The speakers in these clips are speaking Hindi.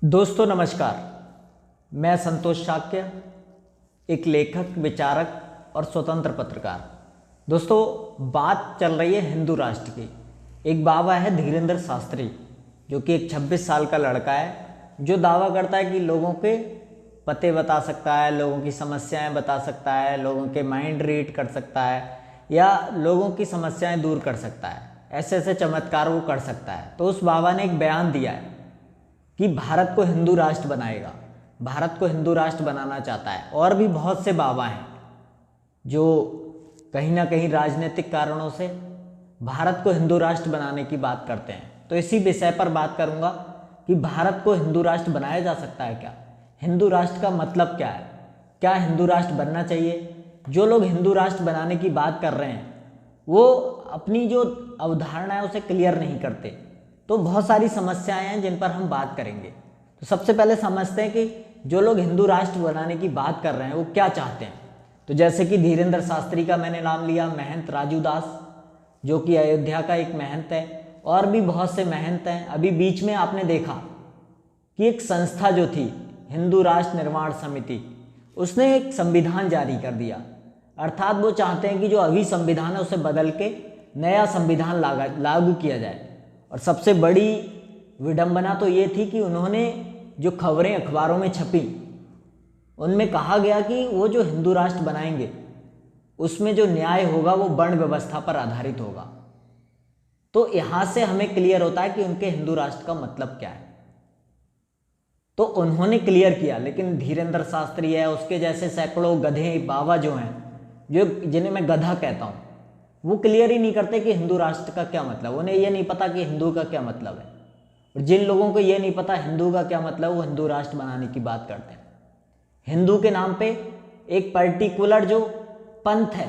दोस्तों नमस्कार। मैं संतोष शाक्य, एक लेखक, विचारक और स्वतंत्र पत्रकार। दोस्तों बात चल रही है हिंदू राष्ट्र की। एक बाबा है धीरेंद्र शास्त्री, जो कि एक 26 साल का लड़का है, जो दावा करता है कि लोगों के पते बता सकता है, लोगों की समस्याएं बता सकता है, लोगों के माइंड रीड कर सकता है या लोगों की समस्याएं दूर कर सकता है। ऐसे ऐसे चमत्कार वो कर सकता है। तो उस बाबा ने एक बयान दिया है कि भारत को हिंदू राष्ट्र बनाएगा, भारत को हिंदू राष्ट्र बनाना चाहता है। और भी बहुत से बाबा हैं जो कहीं ना कहीं राजनीतिक कारणों से भारत को हिंदू राष्ट्र बनाने की बात करते हैं। तो इसी विषय पर बात करूंगा कि भारत को हिंदू राष्ट्र बनाया जा सकता है क्या, हिंदू राष्ट्र का मतलब क्या है, क्या हिंदू राष्ट्र बनना चाहिए। जो लोग हिंदू राष्ट्र बनाने की बात कर रहे हैं वो अपनी जो अवधारणा है उसे क्लियर नहीं करते। तो बहुत सारी समस्याएं हैं जिन पर हम बात करेंगे। तो सबसे पहले समझते हैं कि जो लोग हिंदू राष्ट्र बनाने की बात कर रहे हैं वो क्या चाहते हैं। तो जैसे कि धीरेंद्र शास्त्री का मैंने नाम लिया, महंत राजू दास जो कि अयोध्या का एक महंत है, और भी बहुत से महंत हैं। अभी बीच में आपने देखा कि एक संस्था जो थी हिंदू राष्ट्र निर्माण समिति, उसने एक संविधान जारी कर दिया। अर्थात वो चाहते हैं कि जो अभी संविधान है उसे बदल के नया संविधान लागू किया जाए। और सबसे बड़ी विडंबना तो ये थी कि उन्होंने जो खबरें अखबारों में छपी उनमें कहा गया कि वो जो हिंदू राष्ट्र बनाएंगे उसमें जो न्याय होगा वो वर्ण व्यवस्था पर आधारित होगा। तो यहां से हमें क्लियर होता है कि उनके हिंदू राष्ट्र का मतलब क्या है। तो उन्होंने क्लियर किया, लेकिन धीरेंद्र शास्त्री है, उसके जैसे सैकड़ों गधे बाबा जो हैं, जो जिन्हें मैं गधा कहता हूं, वो क्लियर ही नहीं करते कि हिंदू राष्ट्र का क्या मतलब। उन्हें यह नहीं पता कि हिंदू का क्या मतलब है। और जिन लोगों को यह नहीं पता हिंदू का क्या मतलब, वो हिंदू राष्ट्र बनाने की बात करते हैं। हिंदू के नाम पे एक पर्टिकुलर जो पंथ है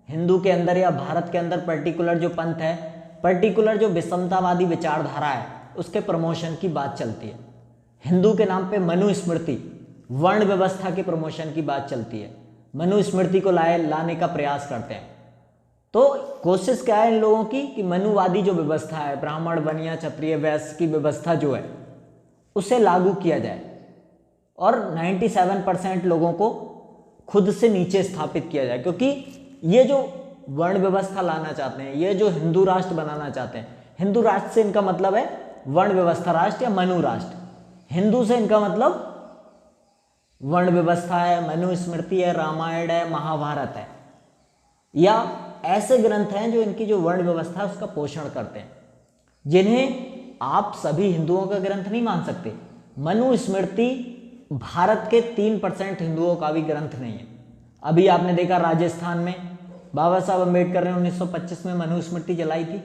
हिंदू के अंदर या भारत के अंदर, पर्टिकुलर जो पंथ है, पर्टिकुलर जो विषमतावादी विचारधारा है, उसके प्रमोशन की बात चलती है। हिंदू के नाम पे मनुस्मृति, वर्ण व्यवस्था के प्रमोशन की बात चलती है। मनुस्मृति को लाने का प्रयास करते हैं। तो कोशिश क्या है इन लोगों की कि मनुवादी जो व्यवस्था है, ब्राह्मण बनिया क्षत्रिय वैश्य की व्यवस्था जो है उसे लागू किया जाए और 97% लोगों को खुद से नीचे स्थापित किया जाए। क्योंकि ये जो वर्ण व्यवस्था लाना चाहते हैं, ये जो हिंदू राष्ट्र बनाना चाहते हैं, हिंदू राष्ट्र से इनका मतलब है वर्ण व्यवस्था राष्ट्र या मनु राष्ट्र। हिंदू से इनका मतलब वर्ण व्यवस्था है, मनुस्मृति है, रामायण है, महाभारत है, या ऐसे ग्रंथ हैं जो इनकी जो वर्ण व्यवस्था है उसका पोषण करते हैं, जिन्हें आप सभी हिंदुओं का ग्रंथ नहीं मान सकते। मनुस्मृति भारत के 3% हिंदुओं का भी ग्रंथ नहीं है। अभी आपने देखा राजस्थान में बाबा साहब अम्बेडकर ने 1925 में मनुस्मृति जलाई थी।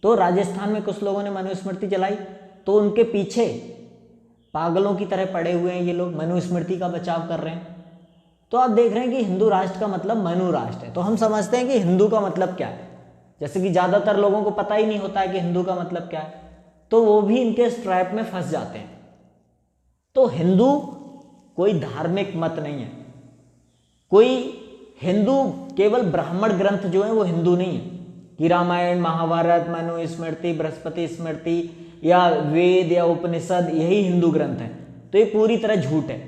तो राजस्थान में कुछ लोगों ने मनुस्मृति जलाई, तो उनके पीछे पागलों की तरह पड़े हुए हैं ये लोग, मनुस्मृति का बचाव कर रहे हैं। तो आप देख रहे हैं कि हिंदू राष्ट्र का मतलब मनु राष्ट्र है। तो हम समझते हैं कि हिंदू का मतलब क्या है। जैसे कि ज्यादातर लोगों को पता ही नहीं होता है कि हिंदू का मतलब क्या है, तो वो भी इनके इस ट्रैप में फंस जाते हैं। तो हिंदू कोई धार्मिक मत नहीं है, कोई हिंदू केवल ब्राह्मण ग्रंथ जो है वो हिंदू नहीं है कि रामायण, महाभारत, मनुस्मृति, बृहस्पति स्मृति या वेद या उपनिषद यही हिंदू ग्रंथ है। तो ये पूरी तरह झूठ है।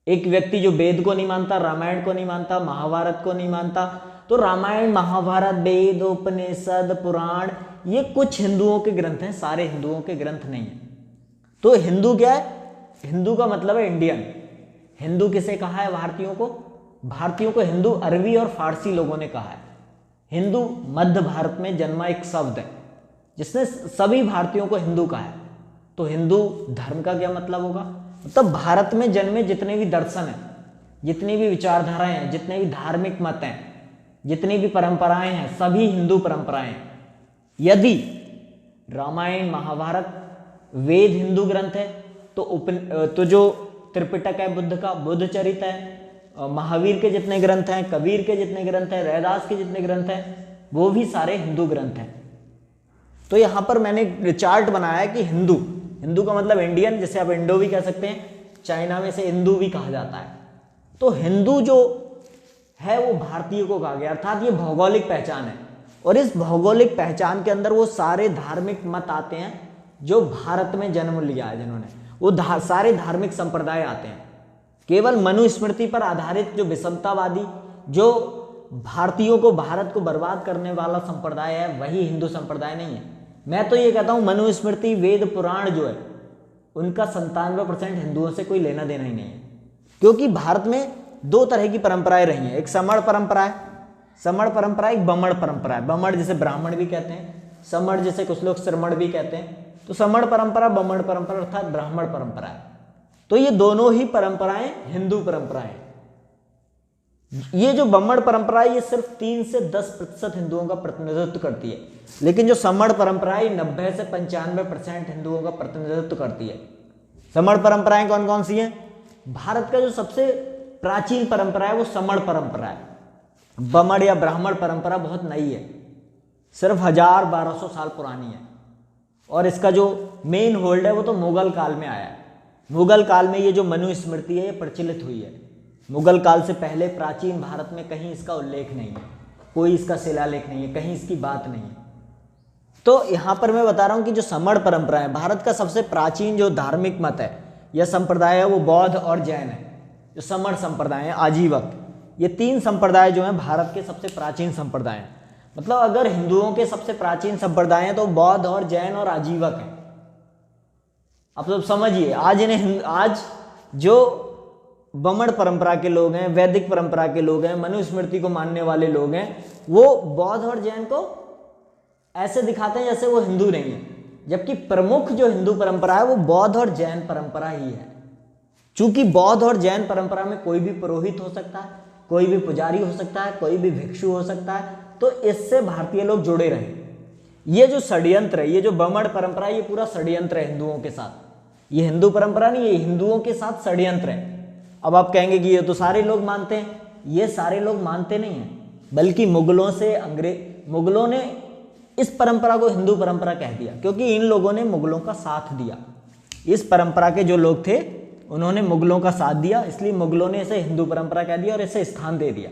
एक व्यक्ति जो वेद को नहीं मानता, रामायण को नहीं मानता, महाभारत को नहीं मानता, तो रामायण, महाभारत, वेद, उपनिषद, पुराण ये कुछ हिंदुओं के ग्रंथ हैं, सारे हिंदुओं के ग्रंथ नहीं है। तो हिंदू क्या है? हिंदू का मतलब है इंडियन। हिंदू किसे कहा है? भारतीयों को हिंदू अरबी और फारसी लोगों ने कहा है। हिंदू मध्य भारत में जन्मा एक शब्द है जिसने सभी भारतीयों को हिंदू कहा है। तो हिंदू धर्म का क्या मतलब होगा? मतलब भारत में जन्मे जितने भी दर्शन हैं, जितनी भी विचारधाराएं हैं, जितने भी धार्मिक मत हैं, जितनी भी परंपराएं हैं, सभी हिंदू परंपराएं हैं। यदि रामायण, महाभारत, वेद हिंदू ग्रंथ है तो जो त्रिपिटक है बुद्ध का, बुद्ध चरित है, महावीर के जितने ग्रंथ हैं, कबीर के जितने ग्रंथ हैं, रैदास के जितने ग्रंथ हैं, वो भी सारे हिंदू ग्रंथ हैं। तो यहां पर मैंने चार्ट बनाया है कि हिंदू का मतलब इंडियन, जिसे आप इंडो भी कह सकते हैं, चाइना में से हिंदू भी कहा जाता है। तो हिंदू जो है वो भारतीय को कहा गया, अर्थात ये भौगोलिक पहचान है। और इस भौगोलिक पहचान के अंदर वो सारे धार्मिक मत आते हैं जो भारत में जन्म लिया है जिन्होंने, वो सारे धार्मिक संप्रदाय आते हैं। केवल मनुस्मृति पर आधारित जो विषमतावादी, जो भारतीयों को, भारत को बर्बाद करने वाला संप्रदाय है, वही हिंदू संप्रदाय नहीं है। मैं तो ये कहता हूँ मनुस्मृति, वेद, पुराण जो है उनका 97% हिंदुओं से कोई लेना देना ही नहीं है। क्योंकि भारत में दो तरह की परंपराएं रही हैं, एक समण परंपरा है, समण परंपरा, एक बमण परंपरा है। बमण जिसे ब्राह्मण भी कहते हैं, समण जिसे कुछ लोग श्रमण भी कहते हैं। तो समण परंपरा, बमण परंपरा अर्थात ब्राह्मण परंपरा है। तो ये दोनों ही परंपराएं हिंदू परंपराएं। ये जो बमण परंपरा है ये सिर्फ 3 से 10% हिंदुओं का प्रतिनिधित्व करती है, लेकिन जो समण परंपरा है 90 से 95% हिंदुओं का प्रतिनिधित्व करती है। समण परंपराएं कौन कौन सी हैं? भारत का जो सबसे प्राचीन परंपरा है वो समण परंपरा है। बमण या ब्राह्मण परंपरा बहुत नई है, सिर्फ 1000-1200 साल पुरानी है, और इसका जो मेन होल्ड है वो तो मुगल काल में आया है। मुगल काल में ये जो मनुस्मृति है ये प्रचलित हुई है। मुगल काल से पहले प्राचीन भारत में कहीं इसका उल्लेख नहीं है, कोई इसका शिलालेख नहीं है, कहीं इसकी बात नहीं है। तो यहाँ पर मैं बता रहा हूँ कि जो समण परंपरा है, भारत का सबसे प्राचीन जो धार्मिक मत है या संप्रदाय है वो बौद्ध और जैन है। जो समण संप्रदाय है, आजीवक, ये 3 संप्रदाय जो हैं भारत के सबसे प्राचीन संप्रदाय हैं। मतलब अगर हिंदुओं के सबसे प्राचीन संप्रदाय हैं तो बौद्ध और जैन और आजीवक हैं। अब तो समझिए, आज जो बमण परंपरा के लोग हैं, वैदिक परंपरा के लोग हैं, मनुस्मृति को मानने वाले लोग हैं, वो बौद्ध और जैन को ऐसे दिखाते हैं जैसे वो हिंदू नहीं है, जबकि प्रमुख जो हिंदू परंपरा है वो बौद्ध और जैन परंपरा ही है। चूंकि बौद्ध और जैन परंपरा में कोई भी पुरोहित हो सकता है, कोई भी पुजारी हो सकता है, कोई भी भिक्षु हो सकता है, तो इससे भारतीय लोग जुड़े रहे। ये जो षड्यंत्र है, ये जो बमण परंपरा है, ये पूरा षड्यंत्र है हिंदुओं के साथ। ये हिंदू परंपरा नहीं है, हिंदुओं के साथ षड्यंत्र है। अब आप कहेंगे कि ये तो सारे लोग मानते हैं, ये सारे लोग मानते नहीं हैं, बल्कि मुगलों ने इस परंपरा को हिंदू परंपरा कह दिया, क्योंकि इन लोगों ने मुगलों का साथ दिया। इस परंपरा के जो लोग थे उन्होंने मुगलों का साथ दिया, इसलिए मुगलों ने इसे हिंदू परंपरा कह दिया और इसे स्थान दे दिया।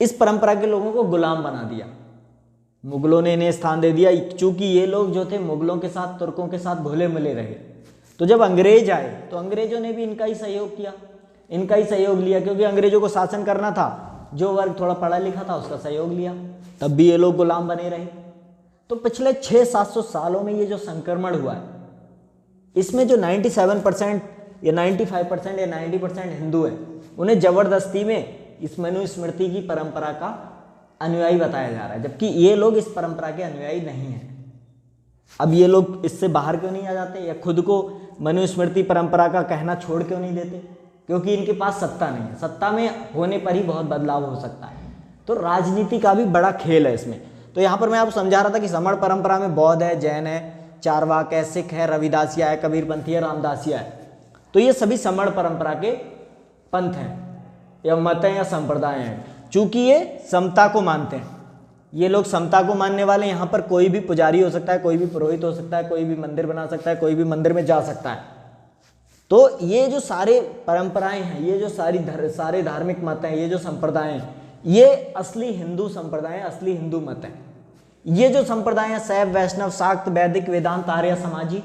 इस परंपरा के लोगों को गुलाम बना दिया, मुगलों ने इन्हें स्थान दे दिया। चूंकि ये लोग जो थे मुगलों के साथ, तुर्कों के साथ घुले मिले रहे, तो जब अंग्रेज आए तो अंग्रेजों ने भी इनका ही सहयोग किया, इनका ही सहयोग लिया, क्योंकि अंग्रेजों को शासन करना था, जो वर्ग थोड़ा पढ़ा लिखा था उसका सहयोग लिया, तब भी ये लोग गुलाम बने रहे। तो पिछले 600-700 सालों में ये जो संक्रमण हुआ है, इसमें जो 97% या 95% या 90% हिंदू है, उन्हें जबरदस्ती में इस मनुस्मृति की परंपरा का अनुयायी बताया जा रहा है, जबकि ये लोग इस परंपरा के अनुयायी नहीं हैं। अब ये लोग इससे बाहर क्यों नहीं आ जाते, या खुद को मनुस्मृति परंपरा का कहना छोड़ क्यों नहीं देते? क्योंकि इनके पास सत्ता नहीं है, सत्ता में होने पर ही बहुत बदलाव हो सकता है। तो राजनीति का भी बड़ा खेल है इसमें। तो यहाँ पर मैं आपको समझा रहा था कि समण परंपरा में बौद्ध है, जैन है, चारवाक है, सिख है, रविदासिया है, कबीरपंथी है, रामदासिया है। तो ये सभी समण परंपरा के पंथ हैं या मत हैं या संप्रदाय हैं। चूंकि ये समता को मानते हैं, ये लोग समता को मानने वाले, यहाँ पर कोई भी पुजारी हो सकता है, कोई भी पुरोहित हो सकता है, कोई भी मंदिर बना सकता है, कोई भी मंदिर में जा सकता है। तो ये जो सारे परंपराएं हैं, ये जो सारे धार्मिक मत हैं, ये जो संप्रदाय हैं, ये असली हिंदू संप्रदाय हैं, असली हिंदू मत हैं। ये जो संप्रदाय हैं, शैव, वैष्णव, शाक्त, वैदिक, वेदांत, आर्य समाजी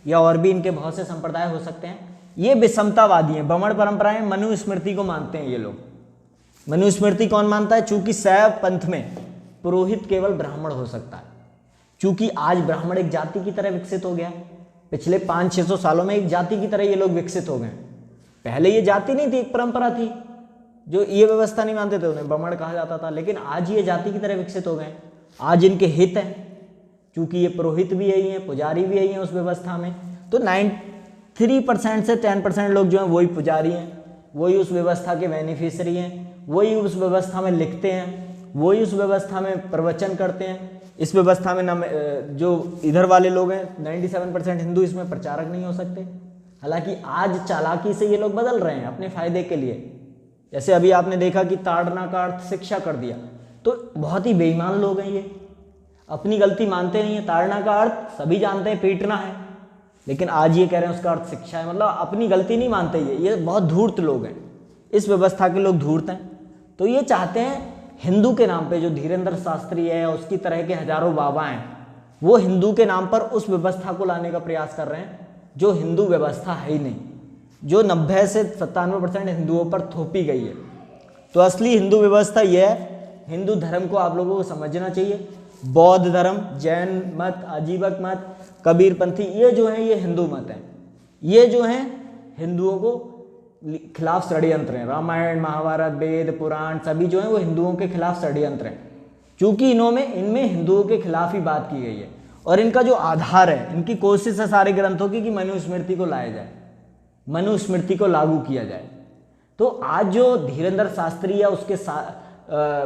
या और भी इनके बहुत से संप्रदाय हो सकते हैं, ये विषमतावादी हैं। बमण परंपराएं मनुस्मृति को मानते हैं ये लोग। मनुस्मृति कौन मानता है? चूंकि शैव पंथ में पुरोहित केवल ब्राह्मण हो सकता है, चूंकि आज ब्राह्मण एक जाति की तरह विकसित हो गया। पिछले 500-600 सालों में एक जाति की तरह ये लोग विकसित हो गए। पहले ये जाति नहीं थी, एक परंपरा थी। जो ये व्यवस्था नहीं मानते थे उन्हें बमण कहा जाता था, लेकिन आज ये जाति की तरह विकसित हो गए। आज इनके हित हैं, चूंकि ये पुरोहित भी यही हैं, पुजारी भी यही हैं उस व्यवस्था में। तो 93% से 10% लोग जो हैं वही पुजारी हैं, वही उस व्यवस्था के बेनिफिशियरी हैं, वही उस व्यवस्था में लिखते हैं, वही उस व्यवस्था में प्रवचन करते हैं। इस व्यवस्था में जो इधर वाले लोग हैं 97% हिंदू इसमें प्रचारक नहीं हो सकते। हालांकि आज चालाकी से ये लोग बदल रहे हैं अपने फायदे के लिए। जैसे अभी आपने देखा कि ताड़ना का अर्थ शिक्षा कर दिया, तो बहुत ही बेईमान लोग हैं ये, अपनी गलती मानते नहीं है। ताड़ना का अर्थ सभी जानते हैं पीटना है, लेकिन आज ये कह रहे हैं उसका अर्थ शिक्षा है। मतलब अपनी गलती नहीं मानते ये बहुत धूर्त लोग हैं, इस व्यवस्था के लोग धूर्त हैं। तो ये चाहते हैं हिंदू के नाम पे, जो धीरेन्द्र शास्त्री है उसकी तरह के हजारों बाबा हैं, वो हिंदू के नाम पर उस व्यवस्था को लाने का प्रयास कर रहे हैं जो हिंदू व्यवस्था है ही नहीं, जो 90 से 97% हिंदुओं पर थोपी गई है। तो असली हिंदू व्यवस्था यह है। हिंदू धर्म को आप लोगों को समझना चाहिए। बौद्ध धर्म, जैन मत, आजीवक मत, कबीरपंथी, ये जो हैं ये हिंदू मत हैं। ये जो हैं हिंदुओं को खिलाफ षड्यंत्र हैं। रामायण, महाभारत, वेद, पुराण सभी जो हैं वो हिंदुओं के खिलाफ षड्यंत्र हैं, क्योंकि इनमें हिंदुओं के खिलाफ ही बात की गई है। और इनका जो आधार है, इनकी कोशिश है सारे ग्रंथों की कि मनुस्मृति को लाया जाए, मनुस्मृति को लागू किया जाए। तो आज जो धीरेन्द्र शास्त्री या उसके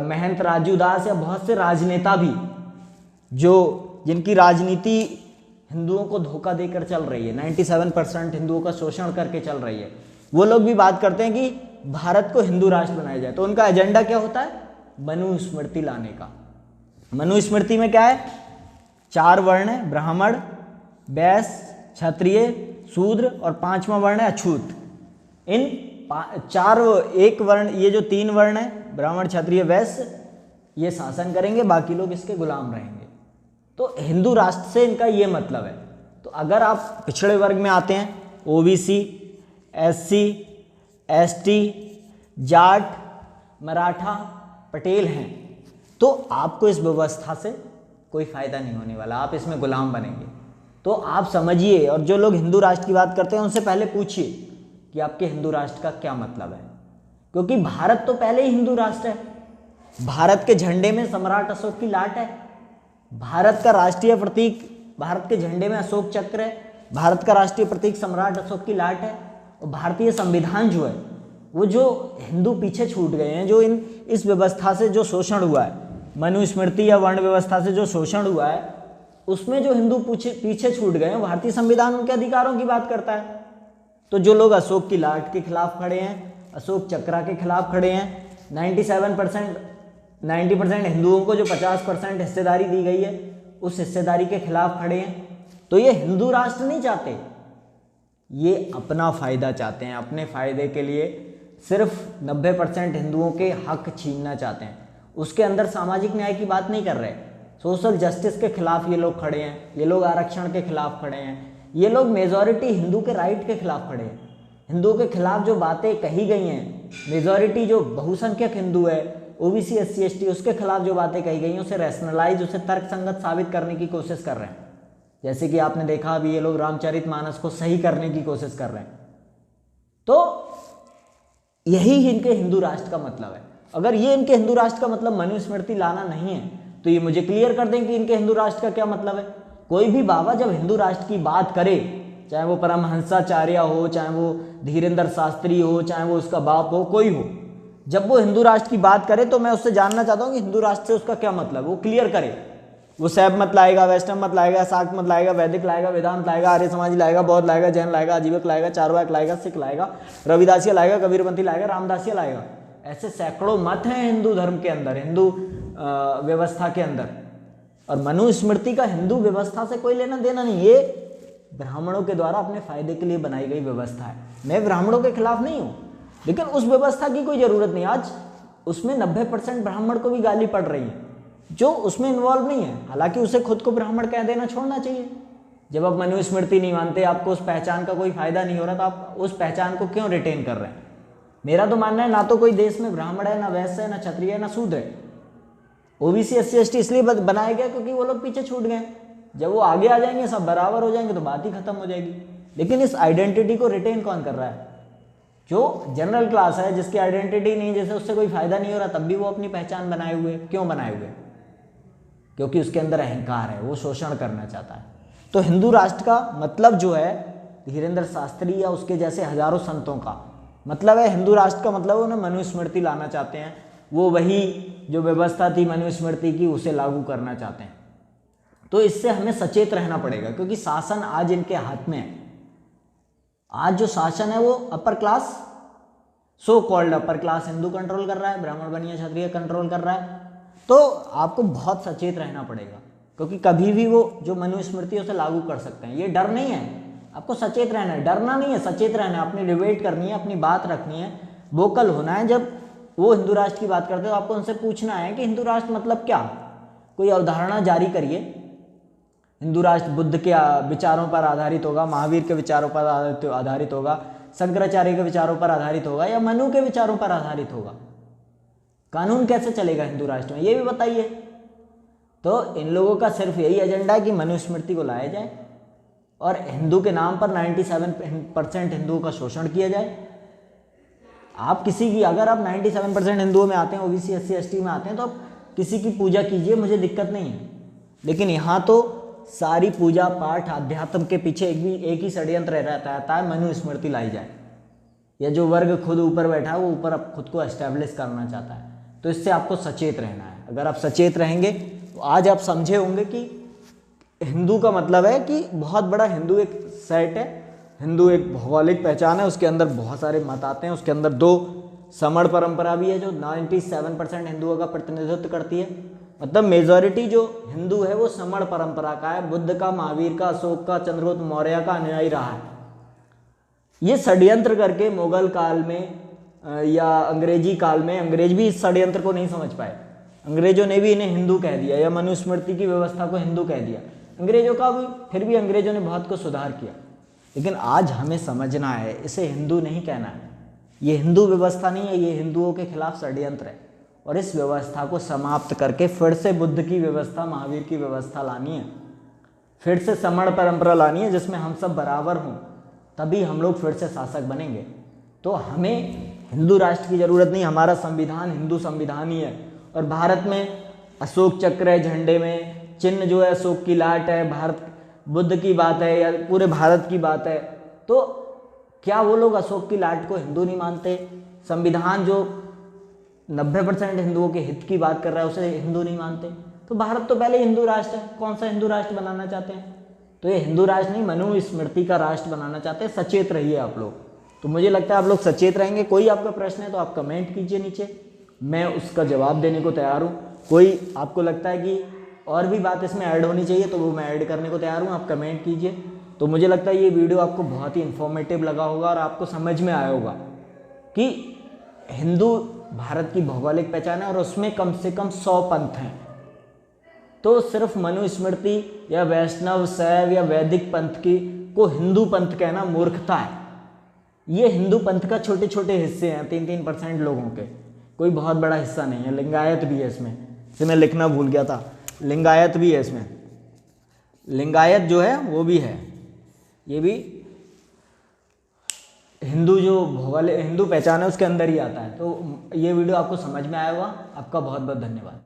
महंत राजू दास या बहुत से राजनेता भी जो जिनकी राजनीति हिंदुओं को धोखा देकर चल रही है, 97% हिंदुओं का शोषण करके चल रही है, वो लोग भी बात करते हैं कि भारत को हिंदू राष्ट्र बनाया जाए। तो उनका एजेंडा क्या होता है? मनुस्मृति लाने का। मनुस्मृति में क्या है? 4 वर्ण है, ब्राह्मण, वैश्य, क्षत्रिय, शूद्र और 5वां वर्ण है अछूत। इन 1 वर्ण, ये जो 3 वर्ण है ब्राह्मण, क्षत्रिय, वैश्य, ये शासन करेंगे, बाकी लोग इसके गुलाम रहेंगे। तो हिंदू राष्ट्र से इनका ये मतलब है। तो अगर आप पिछड़े वर्ग में आते हैं, OBC, SC, ST, Jat, Maratha, Patel हैं, तो आपको इस व्यवस्था से कोई फायदा नहीं होने वाला, आप इसमें गुलाम बनेंगे। तो आप समझिए, और जो लोग हिंदू राष्ट्र की बात करते हैं उनसे पहले पूछिए कि आपके हिंदू राष्ट्र का क्या मतलब है, क्योंकि भारत तो पहले ही हिंदू राष्ट्र है। भारत के झंडे में सम्राट अशोक की लाट है, भारत का राष्ट्रीय प्रतीक, भारत के झंडे में अशोक चक्र है, भारत का राष्ट्रीय प्रतीक सम्राट अशोक की लाट है। और भारतीय संविधान जो है, वो जो हिंदू पीछे छूट गए हैं, जो इस व्यवस्था से जो शोषण हुआ है, मनुस्मृति या वर्ण व्यवस्था से जो शोषण हुआ है, उसमें जो हिंदू पीछे छूट गए हैं, भारतीय संविधान उनके अधिकारों की बात करता है। तो जो लोग अशोक की लाट के खिलाफ खड़े हैं, अशोक चक्रा के खिलाफ खड़े हैं, 90% हिंदुओं को जो 50% हिस्सेदारी दी गई है, उस हिस्सेदारी के खिलाफ खड़े हैं, तो ये हिंदू राष्ट्र नहीं चाहते, ये अपना फायदा चाहते हैं। अपने फायदे के लिए सिर्फ 90% हिंदुओं के हक छीनना चाहते हैं। उसके अंदर सामाजिक न्याय की बात नहीं कर रहे, सोशल जस्टिस के खिलाफ ये लोग खड़े हैं, ये लोग आरक्षण के खिलाफ खड़े हैं, ये लोग मेजॉरिटी हिंदू के राइट के खिलाफ खड़े हैं। हिंदुओं के खिलाफ जो बातें कही गई हैं, मेजॉरिटी जो बहुसंख्यक हिंदू है, ओबीसी, एससी, एसटी, उसके खिलाफ जो बातें कही गई हैं, उसे रैशनलाइज, उसे तर्कसंगत साबित करने की कोशिश कर रहे हैं। जैसे कि आपने देखा अभी ये लोग रामचरितमानस को सही करने की कोशिश कर रहे हैं। तो यही इनके हिंदू राष्ट्र का मतलब है। अगर ये इनके हिंदू राष्ट्र का मतलब मनुस्मृति लाना नहीं है, तो ये मुझे क्लियर कर दें कि इनके हिंदू राष्ट्र का क्या मतलब है। कोई भी बाबा जब हिंदू राष्ट्र की बात करे, चाहे वो परमहंसाचार्य हो, चाहे वो धीरेन्द्र शास्त्री हो, चाहे वो उसका बाप हो, कोई हो, जब वो हिंदू राष्ट्र की बात करे तो मैं उससे जानना चाहता हूँ कि हिंदू राष्ट्र से उसका क्या मतलब, वो क्लियर करे। वो शैव मत लाएगा, वैष्णव मत लाएगा, शाक्त मत लाएगा, वैदिक लाएगा, वेदांत लाएगा, आर्य समाजी लाएगा, बौद्ध लाएगा, जैन लाएगा, आजीवक लाएगा, चारवाक लाएगा, सिख लाएगा, रविदासिया लाएगा, कबीरपंथी लाएगा, रामदासिया लाएगा। ऐसे सैकड़ों मत हैं हिंदू धर्म के अंदर, हिंदू व्यवस्था के अंदर। और मनुस्मृति का हिंदू व्यवस्था से कोई लेना देना नहीं, ये ब्राह्मणों के द्वारा अपने फायदे के लिए बनाई गई व्यवस्था है। मैं ब्राह्मणों के खिलाफ नहीं हूँ, लेकिन उस व्यवस्था की कोई जरूरत नहीं। आज उसमें 90% ब्राह्मण को भी गाली पड़ रही है जो उसमें इन्वॉल्व नहीं है। हालांकि उसे खुद को ब्राह्मण कह देना छोड़ना चाहिए। जब आप मनुस्मृति नहीं मानते, आपको उस पहचान का कोई फायदा नहीं हो रहा, तो आप उस पहचान को क्यों रिटेन कर रहे हैं? मेरा तो मानना है, ना तो कोई देश में ब्राह्मण है, ना वैश्य है, ना क्षत्रिय है, ना शूद्र है। ओबीसी, एससी, एसटी इसलिए बनाया गया क्योंकि वो लोग पीछे छूट गए। जब वो आगे आ जाएंगे, सब बराबर हो जाएंगे, तो बात ही खत्म हो जाएगी। लेकिन इस आइडेंटिटी को रिटेन कौन कर रहा है? जो जनरल क्लास है, जिसकी आइडेंटिटी नहीं, जैसे उससे कोई फायदा नहीं हो रहा, तब भी वो अपनी पहचान बनाए हुए। क्यों बनाए हुए? क्योंकि उसके अंदर अहंकार है, वो शोषण करना चाहता है। तो हिंदू राष्ट्र का मतलब जो है, धीरेन्द्र शास्त्री या उसके जैसे हजारों संतों का मतलब है, हिंदू राष्ट्र का मतलब उन्हें मनुस्मृति लाना चाहते हैं। वो वही जो व्यवस्था थी मनुस्मृति की, उसे लागू करना चाहते हैं। तो इससे हमें सचेत रहना पड़ेगा, क्योंकि शासन आज इनके हाथ में है। आज जो शासन है वो upper class, so called upper class Hindu control कर रहा है, ब्राह्मण बनिया क्षत्रिय कंट्रोल कर रहा है। तो आपको बहुत सचेत रहना पड़ेगा, क्योंकि कभी भी वो जो मनुस्मृति उसे लागू कर सकते हैं। ये डर नहीं है, आपको सचेत रहना है। डरना नहीं है, सचेत रहना है, अपनी डिबेट करनी है, अपनी बात रखनी है, वोकल होना है। जब वो हिंदू राष्ट्र की बात करते हैं तो आपको उनसे पूछना है कि हिंदू राष्ट्र मतलब क्या। कोई अवधारणा जारी करिए, हिंदू राष्ट्र बुद्ध के विचारों पर आधारित होगा, महावीर के विचारों पर आधारित होगा, शंकराचार्य के विचारों पर आधारित होगा, या मनु के विचारों पर आधारित होगा? कानून कैसे चलेगा हिंदू राष्ट्र में, ये भी बताइए। तो इन लोगों का सिर्फ यही एजेंडा है कि मनुस्मृति को लाया जाए और हिंदू के नाम पर 97% हिंदुओं का शोषण किया जाए। आप किसी की, अगर आप 97% हिंदुओं में आते हैं, ओबीसी SC ST में आते हैं, तो आप किसी की पूजा कीजिए, मुझे दिक्कत नहीं है। लेकिन यहाँ तो सारी पूजा पाठ अध्यात्म के पीछे एक ही षड्यंत्र रहता है, मनुस्मृति लाई जाए। या जो वर्ग खुद ऊपर बैठा है वो ऊपर अब खुद को एस्टेब्लिश करना चाहता है। तो इससे आपको सचेत रहना है। अगर आप सचेत रहेंगे तो आज आप समझे होंगे कि हिंदू का मतलब है कि बहुत बड़ा हिंदू एक सेट है, हिंदू एक भौगोलिक पहचान है, उसके अंदर बहुत सारे मत आते हैं, उसके अंदर 2 समण परंपरा भी है जो 97% हिंदुओं का प्रतिनिधित्व करती है। मतलब मेजॉरिटी जो हिंदू है वो समण परंपरा का है, बुद्ध का, महावीर का, अशोक का, चंद्रगुप्त मौर्य का अनुयायी रहा है। ये षड्यंत्र करके मुगल काल में या अंग्रेजी काल में, अंग्रेज भी इस षड्यंत्र को नहीं समझ पाए, अंग्रेजों ने भी इन्हें हिंदू कह दिया या मनुस्मृति की व्यवस्था को हिंदू कह दिया। अंग्रेजों का भी, फिर भी अंग्रेजों ने बहुत कुछ सुधार किया। लेकिन आज हमें समझना है, इसे हिंदू नहीं कहना है, ये हिंदू व्यवस्था नहीं है, ये हिंदुओं के खिलाफ षड्यंत्र है। और इस व्यवस्था को समाप्त करके फिर से बुद्ध की व्यवस्था, महावीर की व्यवस्था लानी है, फिर से समण परंपरा लानी है जिसमें हम सब बराबर हों, तभी हम लोग फिर से शासक बनेंगे। तो हमें हिंदू राष्ट्र की ज़रूरत नहीं, हमारा संविधान हिंदू संविधान ही है। और भारत में अशोक चक्र है, झंडे में चिन्ह जो है अशोक की लाट है, भारत बुद्ध की बात है या पूरे भारत की बात है। तो क्या वो लोग अशोक की लाट को हिंदू नहीं मानते? संविधान जो 90% हिंदुओं के हित की बात कर रहा है उसे हिंदू नहीं मानते? तो भारत तो पहले हिंदू राष्ट्र है, कौन सा हिंदू राष्ट्र बनाना चाहते हैं? तो ये हिंदू राष्ट्र नहीं, मनुस्मृति का राष्ट्र बनाना चाहते हैं। सचेत रहिए आप लोग। तो मुझे लगता है आप लोग सचेत रहेंगे। कोई आपका प्रश्न है तो आप कमेंट कीजिए नीचे, मैं उसका जवाब देने को तैयार हूँ। कोई आपको लगता है कि और भी बात इसमें ऐड होनी चाहिए तो वो मैं ऐड करने को तैयार हूँ, आप कमेंट कीजिए। तो मुझे लगता है ये वीडियो आपको बहुत ही इन्फॉर्मेटिव लगा होगा और आपको समझ में आया होगा कि हिंदू भारत की भौगोलिक पहचान है और उसमें कम से कम 100 पंथ हैं। तो सिर्फ मनुस्मृति या वैष्णव, शैव या वैदिक पंथ की को हिंदू पंथ कहना मूर्खता है। ये हिंदू पंथ का छोटे छोटे हिस्से हैं, 3-3% लोगों के, कोई बहुत बड़ा हिस्सा नहीं है। लिंगायत भी है इसमें, इसे मैं लिखना भूल गया था, लिंगायत भी है इसमें, लिंगायत जो है वो भी है। ये भी हिंदू जो भौगोलिक हिंदू पहचान है उसके अंदर ही आता है। तो ये वीडियो आपको समझ में आया होगा। आपका बहुत बहुत धन्यवाद।